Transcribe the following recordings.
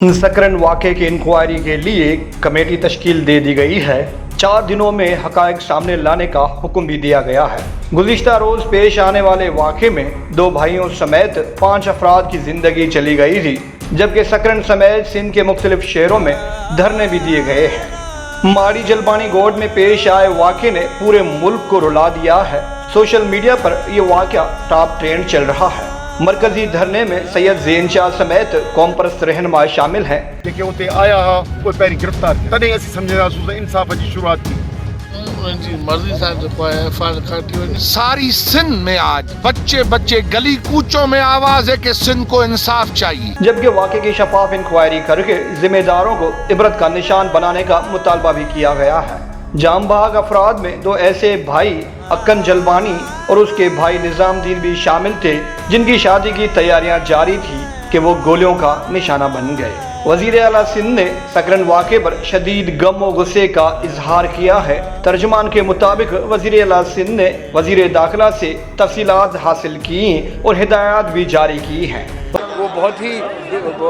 सकरन वाक़े की इंक्वायरी के लिए कमेटी तश्कील दे दी गई है। 4 दिनों में हक़ाइक़ सामने लाने का हुक्म भी दिया गया है। गुज़िश्ता रोज़ पेश आने वाले वाक़े में 2 भाइयों समेत 5 अफराद की ज़िंदगी चली गई थी, जबकि सकरन समेत सिंध के मुख्तलिफ शहरों में धरने भी दिए गए हैं। माड़ी जलबानी गोड में पेश आए वाक़े ने पूरे मुल्क को रुला दिया है। सोशल मीडिया पर यह वाक़या टॉप ट्रेंड चल रहा है। मरकजी धरने में सैयद ज़ैन शाह समेत कौम परस्त रहनुमा शामिल हैं। जेके उते आया हा उहे पहिरीं गिरफ़्तार थिया, तॾहिं असीं सम्झंदासीं त इंसाफ़ जी शुरूआत थी। उनकी मर्जी सां जेको आहे एफआईआर काटी वञे। सारी सिंध में आज बच्चे बच्चे गली कूचों में आवाज है कि सिंध को इंसाफ चाहिए। जबकि वाक़े की शफाफ इंक्वायरी करके जिम्मेदारों को इबरत का निशान बनाने का मुतालबा भी किया गया है। जाम बहाग अफराद में 2 ऐसे भाई अक्कन जलबानी और उसके भाई निज़ामुद्दीन भी शामिल थे, जिनकी शादी की तैयारियां जारी थी कि वो गोलियों का निशाना बन गए। वज़ीर आला सिंध ने सकरन वाक़े पर शदीद गम और गुस्से का इजहार किया है। तर्जुमान के मुताबिक वज़ीर आला सिंध ने वज़ीर दाखिला से तफसीलात हासिल की और हिदायत भी जारी की हैं। वो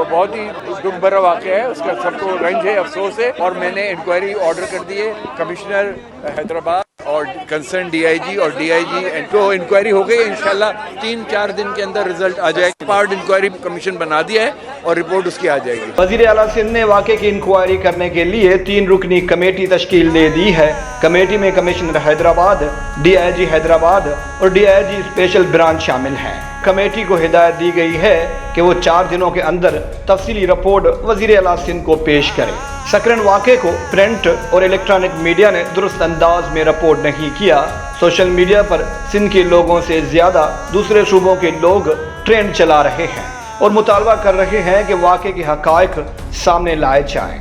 बहुत ही दुख भरा वाक़या है, उसका सबको रंज है, अफसोस है। और मैंने इंक्वायरी ऑर्डर कर दी है कमिश्नर हैदराबाद और कंसर्न डीआईजी और डीआईजी तो इंक्वायरी हो गई। इंशाल्लाह 3-4 दिन के अंदर रिजल्ट आ जाएगा। पार्ट इंक्वायरी कमीशन बना दिया है और रिपोर्ट उसकी आ जाएगी। वज़ीर आला सिंध ने वाक़े की इंक्वायरी करने के लिए 3 रुकनी कमेटी तश्कील दे दी है। कमेटी में कमिश्नर हैदराबाद, डीआईजी हैदराबाद और डीआईजी स्पेशल ब्रांच शामिल हैं। कमेटी को हिदायत दी गई है कि वो 4 दिनों के अंदर तफसीली रिपोर्ट वज़ीर आला सिंध को पेश करे। सकरन वाक़े को प्रिंट और इलेक्ट्रॉनिक मीडिया ने दुरुस्त अंदाज में रिपोर्ट नहीं किया। सोशल मीडिया पर सिंध के लोगों से ज़्यादा दूसरे सूबों के लोग ट्रेंड चला रहे हैं और मुतालबा कर रहे हैं कि वाक़े के हक़ाइक़ सामने लाए जाएं।